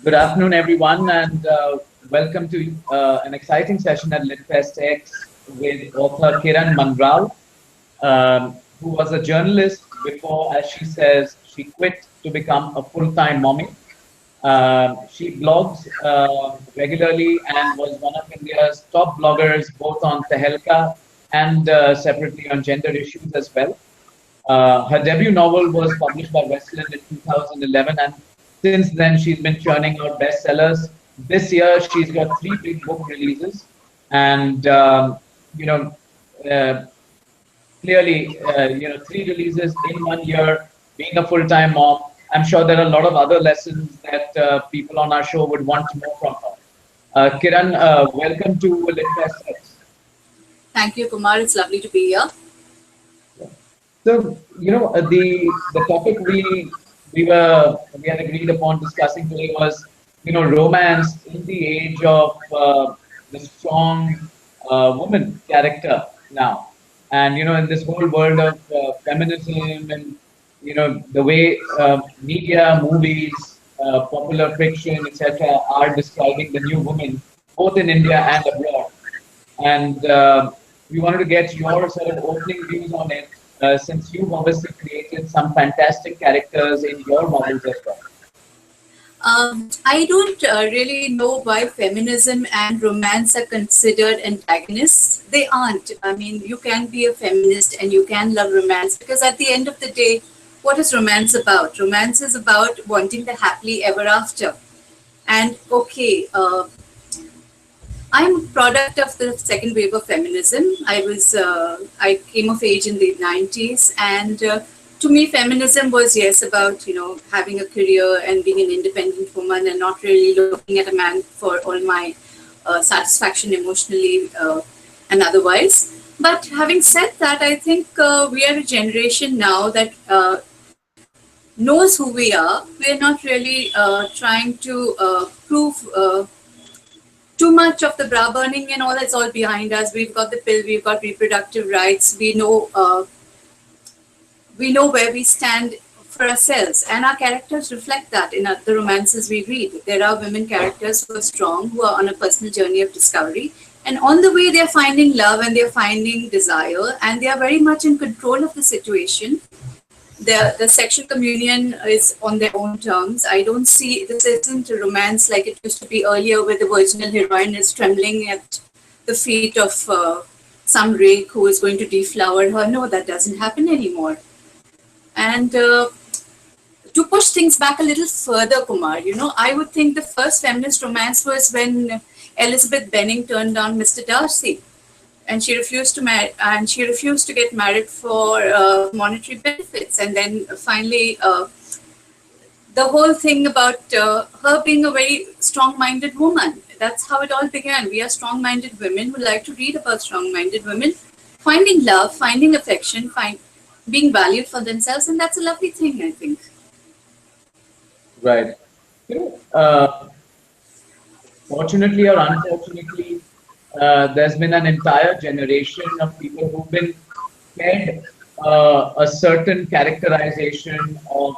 Good afternoon, everyone, and welcome to an exciting session at LitFestX with author Kiran Manral, who was a journalist before, as she says, she quit to become a full-time mommy. She blogs regularly and was one of India's top bloggers, both on Tehelka and separately on gender issues as well. Her debut novel was published by Westland in 2011, and since then she's been churning out bestsellers. This year she's got three big book releases, and you know, uh, clearly, three releases in 1 year. Being a full-time mom, I'm sure there are a lot of other lessons that people on our show would want to know from her. Kiran, welcome to LitFestX. Thank you, Kumar. It's lovely to be here. So, the topic we had agreed upon discussing today was, romance in the age of the strong woman character now, and in this whole world of feminism and the way media, movies, popular fiction, etc., are describing the new woman, both in India and abroad. And we wanted to get your sort of opening views on it, since you've obviously created some fantastic characters in your novels as well. I don't really know why feminism and romance are considered antagonists. They aren't. I mean, you can be a feminist and you can love romance because at the end of the day, what is romance about? Romance is about wanting the happily ever after. And okay, I'm a product of the second wave of feminism. I came of age in the 90s, and to me, feminism was about having a career and being an independent woman, and not really looking at a man for all my satisfaction emotionally and otherwise. But having said that, I think we are a generation now that knows who we are. We are not really trying to prove too much of the bra burning and all that's all behind us. We've got the pill, we've got reproductive rights, we know where we stand for ourselves, and our characters reflect that in the romances we read. There are women characters who are strong, who are on a personal journey of discovery, and on the way they're finding love and they're finding desire, and they are very much in control of the situation. The sexual communion is on their own terms. I don't see this isn't a romance like it used to be earlier, where the virginal heroine is trembling at the feet of some rake who is going to deflower her. No, that doesn't happen anymore. And to push things back a little further, Kumar, I would think the first feminist romance was when Elizabeth Benning turned down Mr. Darcy, and she refused to marry, and she refused to get married for monetary benefits. And then finally, the whole thing about her being a very strong-minded woman. That's how it all began. We are strong-minded women who like to read about strong-minded women finding love, finding affection, being valued for themselves, and that's a lovely thing, I think. Right. Fortunately or unfortunately, there's been an entire generation of people who've been fed a certain characterization of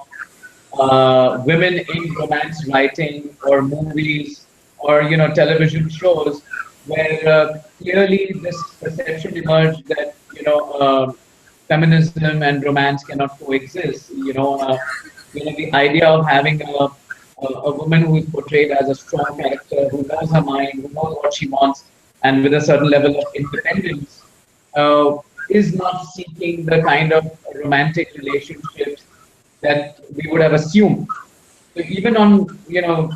women in romance writing or movies or television shows, where clearly this perception emerged that feminism and romance cannot coexist. The idea of having a woman who is portrayed as a strong character, who knows her mind, who knows what she wants, and with a certain level of independence, is not seeking the kind of romantic relationships that we would have assumed. So even on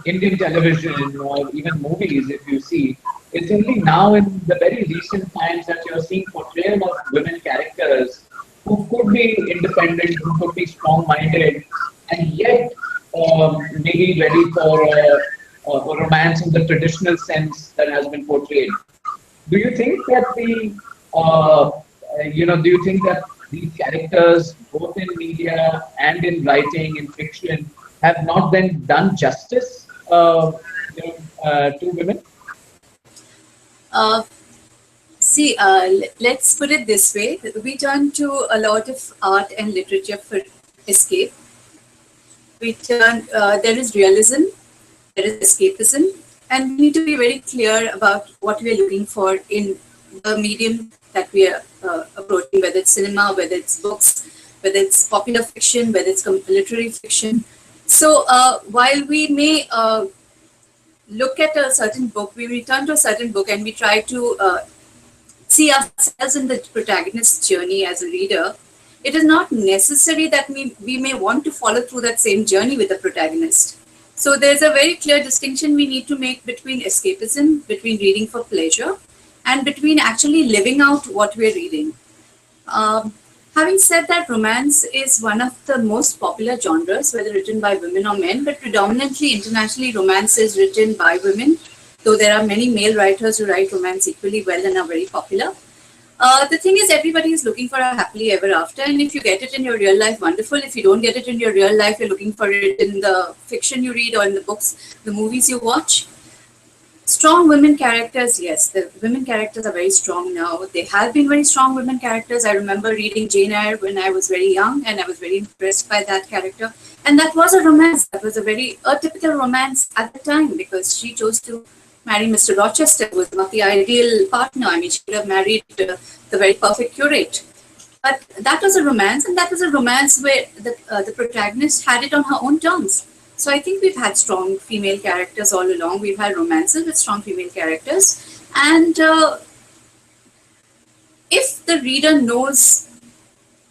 Indian television or even movies, if you see, it's only now in the very recent times that you're seeing portrayal of women characters who could be independent, who could be strong-minded, and yet maybe ready for a romance in the traditional sense that has been portrayed. Do you think that do you think that these characters, both in media and in writing, in fiction, have not then done justice to women? See, let's put it this way. We turn to a lot of art and literature for escape. There is realism, there is escapism, and we need to be very clear about what we are looking for in the medium that we are approaching, whether it's cinema, whether it's books, whether it's popular fiction, whether it's literary fiction. So while we may look at a certain book, we return to a certain book and we try to see ourselves in the protagonist's journey as a reader, it is not necessary that we may want to follow through that same journey with the protagonist. So there's a very clear distinction we need to make between escapism, between reading for pleasure, and between actually living out what we're reading. Having said that, romance is one of the most popular genres, whether written by women or men, but predominantly internationally, romance is written by women, though there are many male writers who write romance equally well and are very popular. The thing is, everybody is looking for a happily ever after, and if you get it in your real life, wonderful. If you don't get it in your real life, you're looking for it in the fiction you read or in the books, the movies you watch. Strong women characters, yes, the women characters are very strong now. They have been very strong women characters. I remember reading Jane Eyre when I was very young, and I was very impressed by that character. And that was a romance. That was a very atypical romance at the time, because she chose to marry Mr. Rochester, who was not the ideal partner. I mean, she could have married the very perfect curate. But that was a romance, and that was a romance where the protagonist had it on her own terms. So I think we've had strong female characters all along. We've had romances with strong female characters. And if the reader knows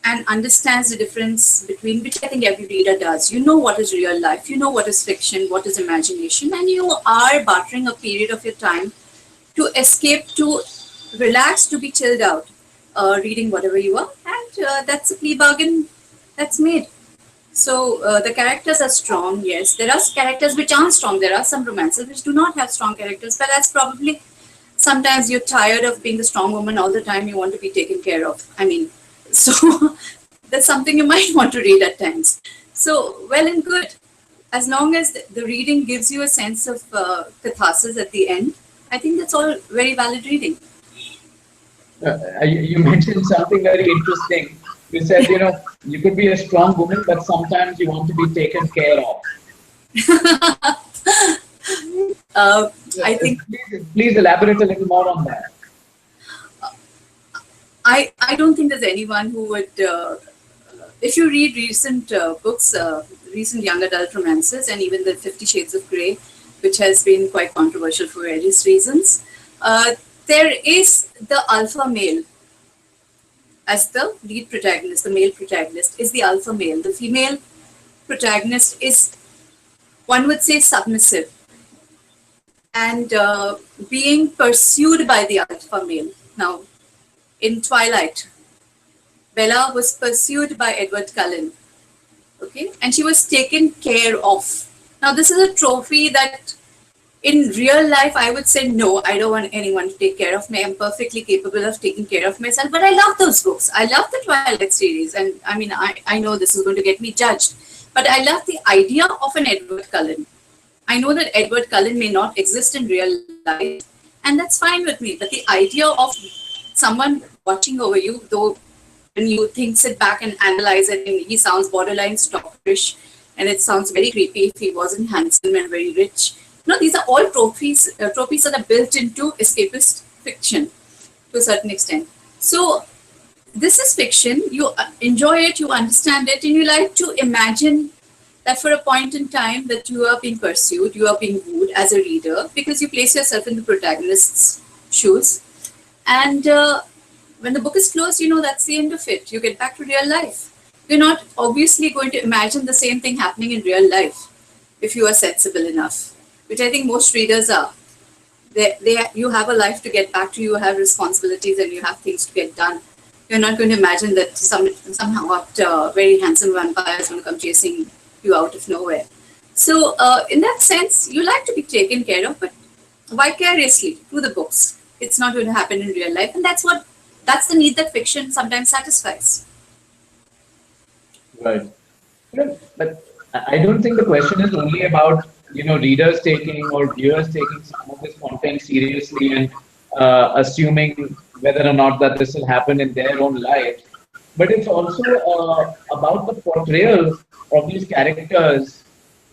and understands the difference between, which I think every reader does, you know what is real life, you know what is fiction, what is imagination, and you are bartering a period of your time to escape, to relax, to be chilled out, reading whatever you are. And that's a plea bargain that's made. So the characters are strong, yes. There are characters which aren't strong. There are some romances which do not have strong characters, but that's probably sometimes you're tired of being the strong woman all the time. You want to be taken care of. I mean, so that's something you might want to read at times. So well and good. As long as the reading gives you a sense of catharsis at the end, I think that's all very valid reading. You mentioned something very interesting. You said, you could be a strong woman, but sometimes you want to be taken care of. I think. Please elaborate a little more on that. I don't think there's anyone who would. If you read recent books, recent young adult romances, and even the 50 Shades of Grey, which has been quite controversial for various reasons, there is the alpha male as the lead protagonist. The male protagonist is the alpha male. The female protagonist is, one would say, submissive and being pursued by the alpha male. Now, in Twilight, Bella was pursued by Edward Cullen, okay, and she was taken care of. Now, this is a trophy that in real life, I would say, no, I don't want anyone to take care of me. I'm perfectly capable of taking care of myself. But I love those books. I love the Twilight series. And I mean, I know this is going to get me judged. But I love the idea of an Edward Cullen. I know that Edward Cullen may not exist in real life. And that's fine with me. But the idea of someone watching over you, though when you sit back and analyze it, and he sounds borderline stalkerish. And it sounds very creepy if he wasn't handsome and very rich. No, these are all trophies that are built into escapist fiction to a certain extent. So this is fiction. You enjoy it, you understand it, and you like to imagine that for a point in time that you are being pursued, you are being wooed as a reader, because you place yourself in the protagonist's shoes. And when the book is closed, that's the end of it. You get back to real life. You're not obviously going to imagine the same thing happening in real life if you are sensible enough, which I think most readers are. You have a life to get back to, you have responsibilities, and you have things to get done. You're not going to imagine that somehow a very handsome vampire is going to come chasing you out of nowhere. So in that sense, you like to be taken care of, but vicariously through the books. It's not going to happen in real life, and that's the need that fiction sometimes satisfies. Right. But I don't think the question is only about readers taking or viewers taking some of this content seriously and assuming whether or not that this will happen in their own life. But it's also about the portrayal of these characters,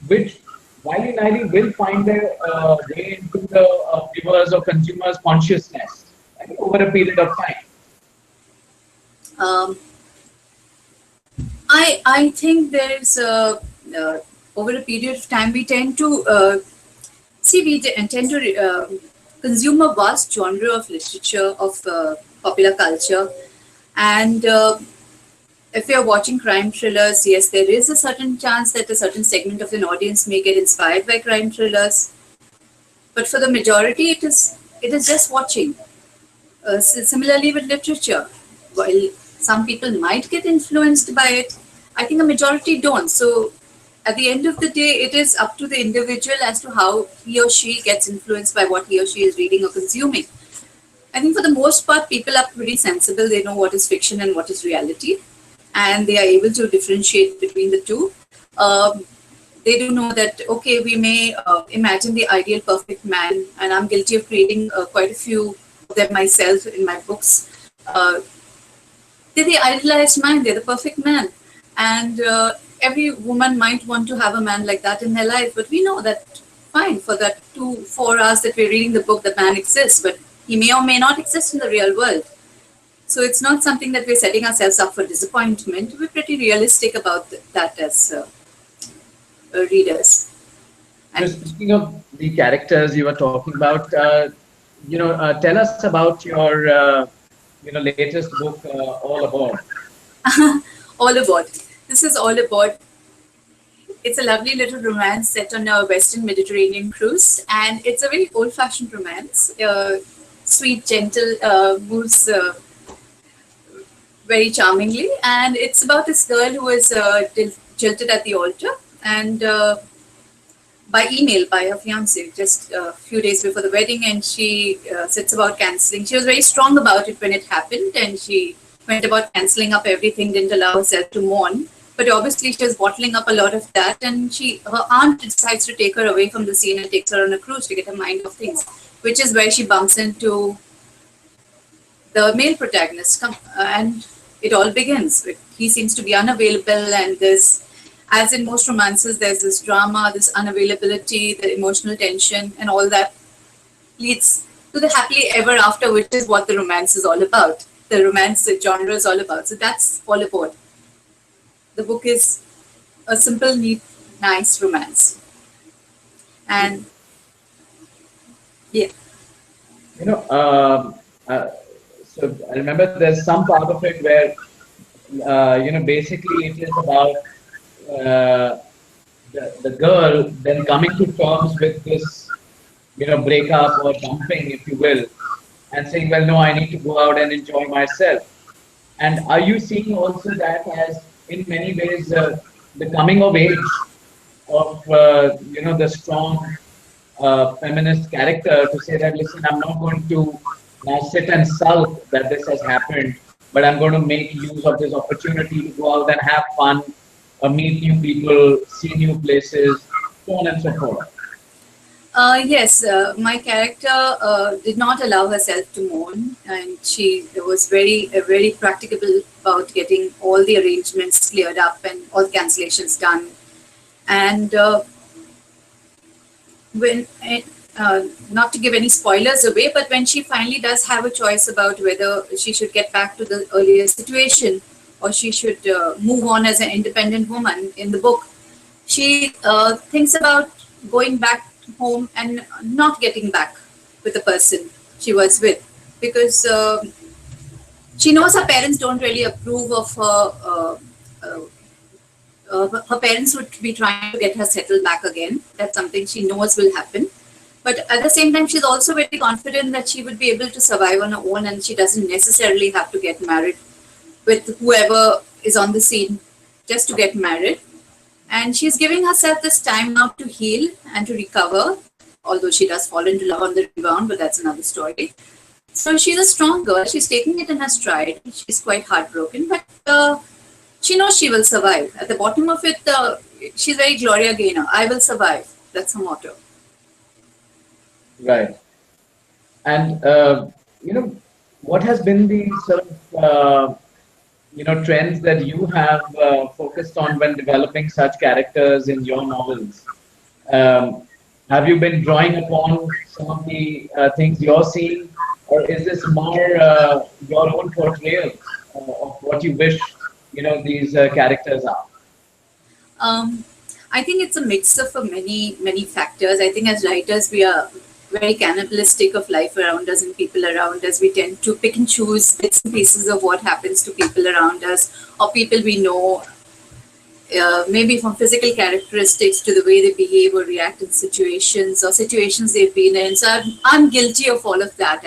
which Wiley Niley will find their way into the viewers or consumers' consciousness, right, over a period of time. Um, I think there is over a period of time we tend to tend to consume a vast genre of literature of popular culture, and if you're watching crime thrillers, yes, there is a certain chance that a certain segment of an audience may get inspired by crime thrillers, but for the majority, it is just watching. Similarly with literature, while some people might get influenced by it, I think a majority don't. So at the end of the day, it is up to the individual as to how he or she gets influenced by what he or she is reading or consuming. I think for the most part, people are pretty sensible. They know what is fiction and what is reality, and they are able to differentiate between the two. They do know that, okay, we may imagine the ideal perfect man, and I'm guilty of creating quite a few of them myself in my books. Uh, they're the idealized man, they're the perfect man. And every woman might want to have a man like that in their life, but we know that, fine, for that 4 hours that we're reading the book, the man exists, but he may or may not exist in the real world. So it's not something that we're setting ourselves up for disappointment. We're pretty realistic about that as readers. So And speaking of the characters you were talking about, tell us about your latest book, All Aboard. All Aboard. This is All Aboard. It's a lovely little romance set on a Western Mediterranean cruise, and it's a very old-fashioned romance. Sweet, gentle, moves very charmingly, and it's about this girl who is jilted at the altar, and by email by her fiance just a few days before the wedding, and she sets about canceling. She was very strong about it when it happened, and she went about canceling up everything, didn't allow herself to mourn. But obviously, she was bottling up a lot of that, and her aunt decides to take her away from the scene and takes her on a cruise to get her mind off things, which is where she bumps into the male protagonist, and it all begins. He seems to be unavailable, and there's, as in most romances, there's this drama, this unavailability, the emotional tension, and all that leads to the happily ever after, which is what the romance is all about. The romance the genre is all about. So that's All Aboard. The book is a simple, neat, nice romance. And yeah. You know, so I remember there's some part of it where, basically it is about the girl then coming to terms with this, breakup or dumping, if you will, and saying, well, no, I need to go out and enjoy myself. And are you seeing also that as, in many ways, the coming of age of, the strong feminist character to say that, listen, I'm not going to now sit and sulk that this has happened, but I'm going to make use of this opportunity to go out and have fun, meet new people, see new places, so on and so forth. Yes, my character did not allow herself to mourn, and she was very practicable about getting all the arrangements cleared up and all the cancellations done. And when not to give any spoilers away, but when she finally does have a choice about whether she should get back to the earlier situation or she should move on as an independent woman in the book, she thinks about going back home and not getting back with the person she was with, because she knows her parents don't really approve of her. Her parents would be trying to get her settled back again. That's something she knows will happen. But at the same time, she's also very confident that she would be able to survive on her own, and she doesn't necessarily have to get married with whoever is on the scene just to get married. And she's giving herself this time now to heal and to recover, although she does fall into love on the rebound, but that's another story. So she's a strong girl. She's taking it in her stride. She's quite heartbroken, but she knows she will survive. At the bottom of it, she's very Gloria Gaynor. I will survive. That's her motto. Right. And, what has been the sort of, trends that you have focused on when developing such characters in your novels? Um, have you been drawing upon some of the things you're seeing, or is this more your own portrayal of what you wish these characters are? Um, I think it's a mix of many factors. I think as writers, we are very cannibalistic of life around us and people around us. We tend to pick and choose bits and pieces of what happens to people around us or people we know, maybe from physical characteristics to the way they behave or react in situations or situations they've been in. So I'm guilty of all of that.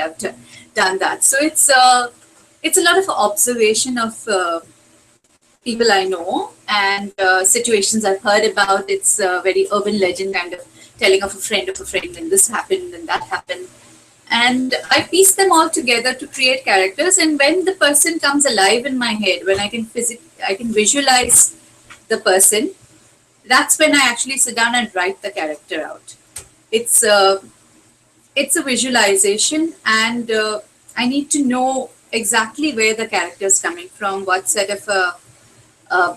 Done that. So it's a lot of observation of people I know and situations I've heard about. It's a very urban legend kind of telling of a friend, and this happened and that happened. And I piece them all together to create characters. And when the person comes alive in my head, when I can visualize the person, that's when I actually sit down and write the character out. It's a it's a visualization, and I need to know exactly where the character is coming from, what set of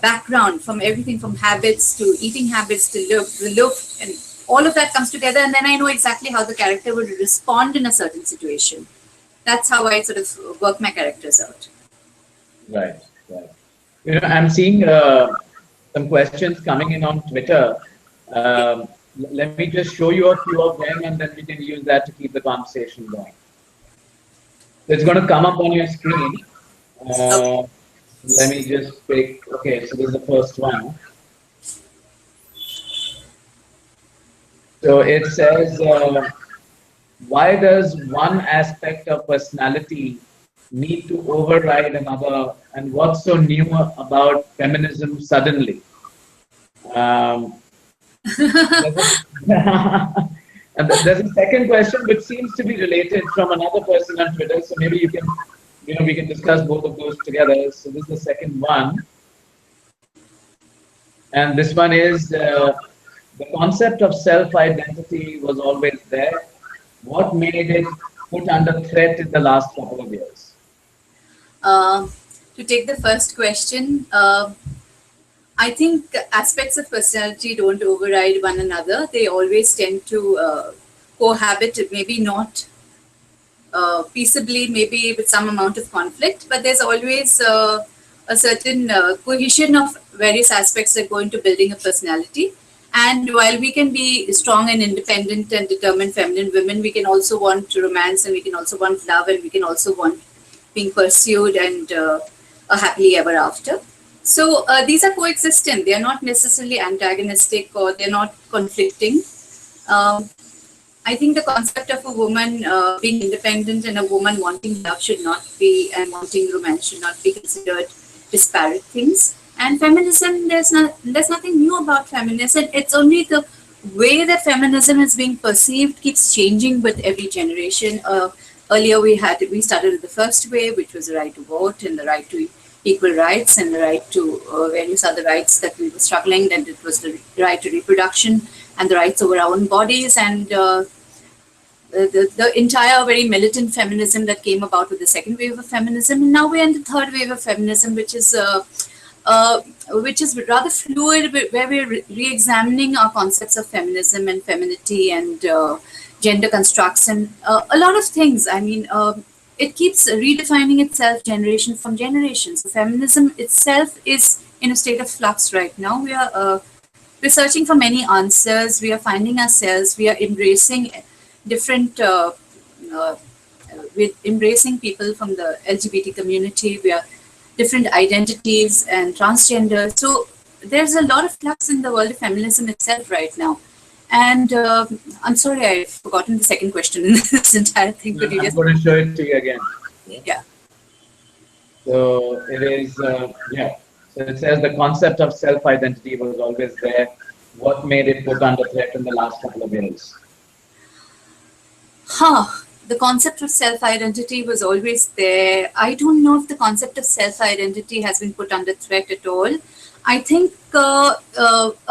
background, from everything from habits to eating habits to the look, and all of that comes together, and then I know exactly how the character would respond in a certain situation. That's how I sort of work my characters out. Right, right. I'm seeing some questions coming in on Twitter. Let me just show you a few of them, and then we can use that to keep the conversation going. So it's going to come up on your screen. Let me just pick. Okay, so this is the first one. So it says, why does one aspect of personality need to override another, and what's so new about feminism suddenly? And there's a second question which seems to be related from another person on Twitter, so maybe we can discuss both of those together. So this is the second one, and this one is the concept of self-identity was always there. What made it put under threat in the last couple of years? To take the first question, I think aspects of personality don't override one another. They always tend to cohabit, maybe not peaceably, maybe with some amount of conflict, but there's always a certain cohesion of various aspects that go into building a personality. And while we can be strong and independent and determined feminine women, we can also want romance, and we can also want love, and we can also want being pursued and a happily ever after. So these are coexistent. They are not necessarily antagonistic, or they're not conflicting. I think the concept of a woman being independent and a woman wanting love should not be, and wanting romance should not be considered disparate things. And feminism, there's nothing new about feminism. It's only the way that feminism is being perceived keeps changing with every generation. Earlier we started with the first wave, which was the right to vote and the right to equal rights and the right to various other rights that we were struggling. Then it was the right to reproduction and the rights over our own bodies, and the entire very militant feminism that came about with the second wave of feminism. And now we're in the third wave of feminism, which is rather fluid, where we're re-examining our concepts of feminism and femininity and gender constructs and a lot of things. I mean, it keeps redefining itself generation from generation. So feminism itself is in a state of flux right now. We're searching for many answers. We are finding ourselves. We are embracing different. With embracing people from the LGBT community. We are different identities and transgender. So there's a lot of flux in the world of feminism itself right now. And I'm sorry, I've forgotten the second question in this entire thing. Could you I'm going to show it to you again. Yeah. So it is, yeah. So it says the concept of self-identity was always there. What made it put under threat in the last couple of years? The concept of self-identity was always there. I don't know if the concept of self-identity has been put under threat at all. I think a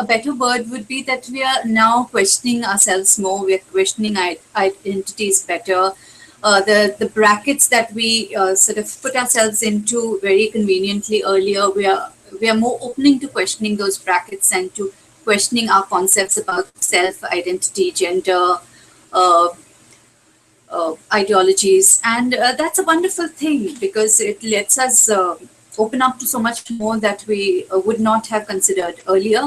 better word would be that we are now questioning ourselves more. We are questioning identities better. The brackets that we sort of put ourselves into very conveniently earlier, we are more opening to questioning those brackets and to questioning our concepts about self, identity, gender, uh, ideologies, and that's a wonderful thing because it lets us open up to so much more that we would not have considered earlier.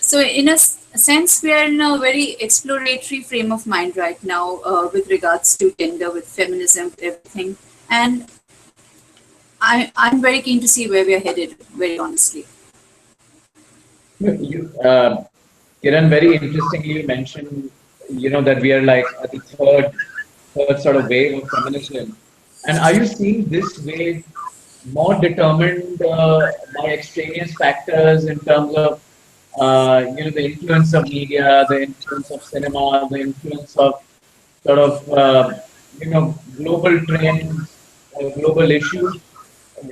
So, in a sense, we are in a very exploratory frame of mind right now with regards to gender, with feminism, with everything. And I'm very keen to see where we are headed, very honestly. Kiran, very interestingly mentioned, that we are like at the third sort of wave of feminism. And are you seeing this wave more determined by extraneous factors in terms of, the influence of media, the influence of cinema, the influence of sort of, global trends, global issues,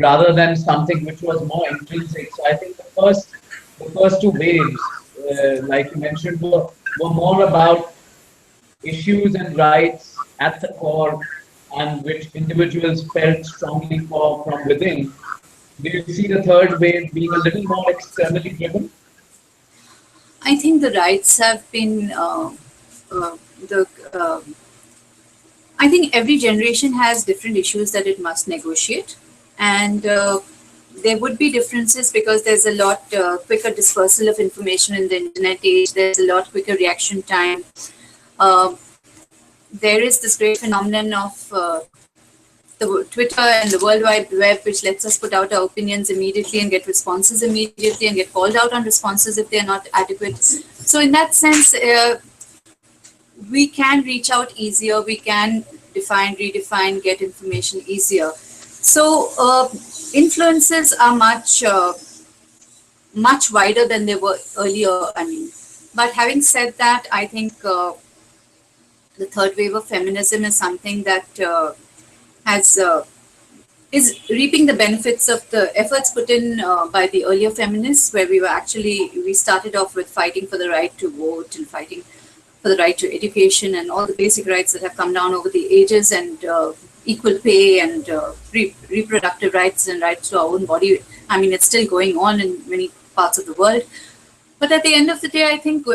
rather than something which was more intrinsic? So I think the first two waves, like you mentioned, were more about issues and rights at the core, and which individuals felt strongly for from within. Do you see the third wave being a little more externally driven? I think the rights have been uh, the. I think every generation has different issues that it must negotiate, and there would be differences because there's a lot quicker dispersal of information in the internet age. There's a lot quicker reaction time. Uh, there is this great phenomenon of the Twitter and the World Wide Web, which lets us put out our opinions immediately and get responses immediately and get called out on responses if they're not adequate. So, in that sense, we can reach out easier, we can define, redefine, get information easier. So, influences are much wider than they were earlier. I mean, but having said that, I think the third wave of feminism is something that has is reaping the benefits of the efforts put in by the earlier feminists, where we started off with fighting for the right to vote and fighting for the right to education and all the basic rights that have come down over the ages, and equal pay and reproductive rights and rights to our own body. I mean, it's still going on in many parts of the world. But at the end of the day, I think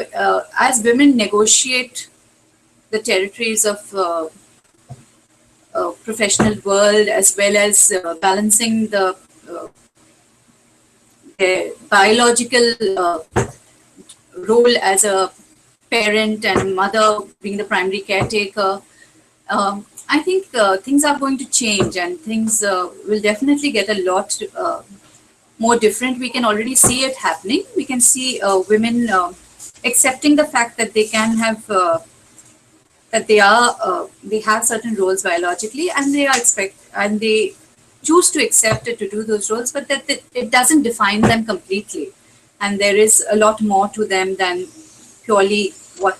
as women negotiate the territories of professional world, as well as balancing their biological role as a parent and mother, being the primary caretaker, I think things are going to change, and things will definitely get a lot more different. We can already see it happening. We can see women accepting the fact that they can have that they have certain roles biologically, and they choose to accept it to do those roles, but that it doesn't define them completely, and there is a lot more to them than purely what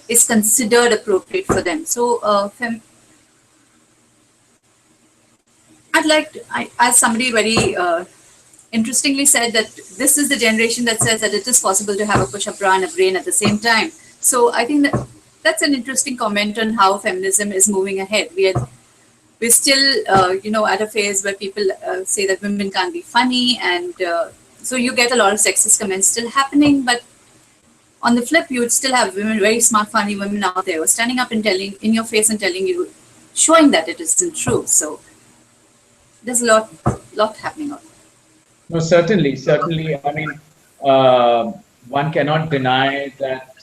is considered appropriate for them. So as somebody very interestingly said, that this is the generation that says that it is possible to have a push-up bra and a brain at the same time. So I think that's an interesting comment on how feminism is moving ahead. We're still, at a phase where people say that women can't be funny, and so you get a lot of sexist comments still happening. But on the flip, you would still have women, very smart, funny women out there, who are standing up and telling in your face and telling you, showing that it isn't true. So there's a lot happening on. No, certainly. I mean, one cannot deny that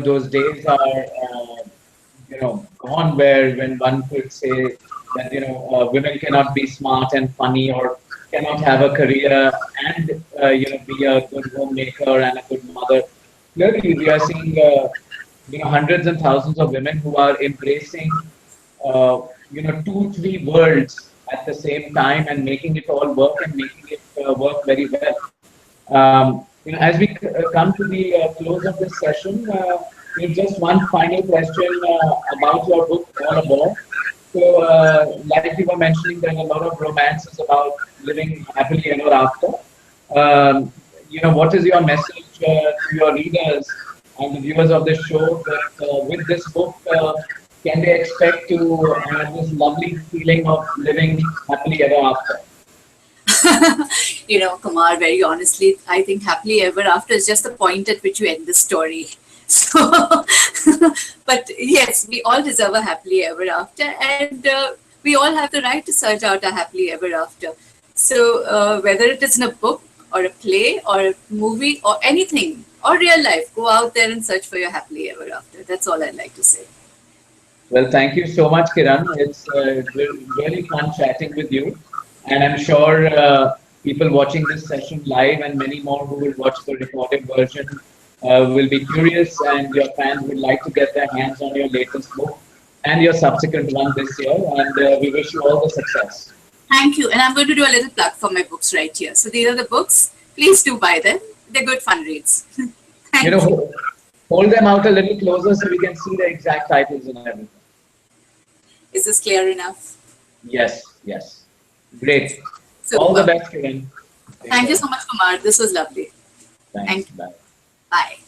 those days are gone, where when one could say that women cannot be smart and funny, or cannot have a career and be a good homemaker and a good mother. Clearly, we are seeing hundreds and thousands of women who are embracing 2-3 worlds at the same time, and making it all work, and making it work very well. As we come to the close of this session, just one final question about your book, All Aboard. So, like you were mentioning, there's a lot of romances about living happily ever after. What is your message to your readers and the viewers of this show, that with this book, can they expect to have this lovely feeling of living happily ever after? Kumar, very honestly, I think happily ever after is just the point at which you end the story. So, but yes, we all deserve a happily ever after, and we all have the right to search out a happily ever after. So, whether it is in a book or a play or a movie or anything or real life, go out there and search for your happily ever after. That's all I'd like to say. Well, thank you so much, Kiran. It's really fun chatting with you. And I'm sure people watching this session live and many more who will watch the recorded version will be curious, and your fans would like to get their hands on your latest book and your subsequent one this year. And we wish you all the success. Thank you. And I'm going to do a little plug for my books right here. So these are the books. Please do buy them. They're good fun reads. You Thank you. know, hold them out a little closer so we can see the exact titles and everything. Is this clear enough? Yes, yes. Great. Super. All the best, Kiran. Take Thank you care. so much, Kumar. This was lovely. Thanks. Thank you. Bye. Bye.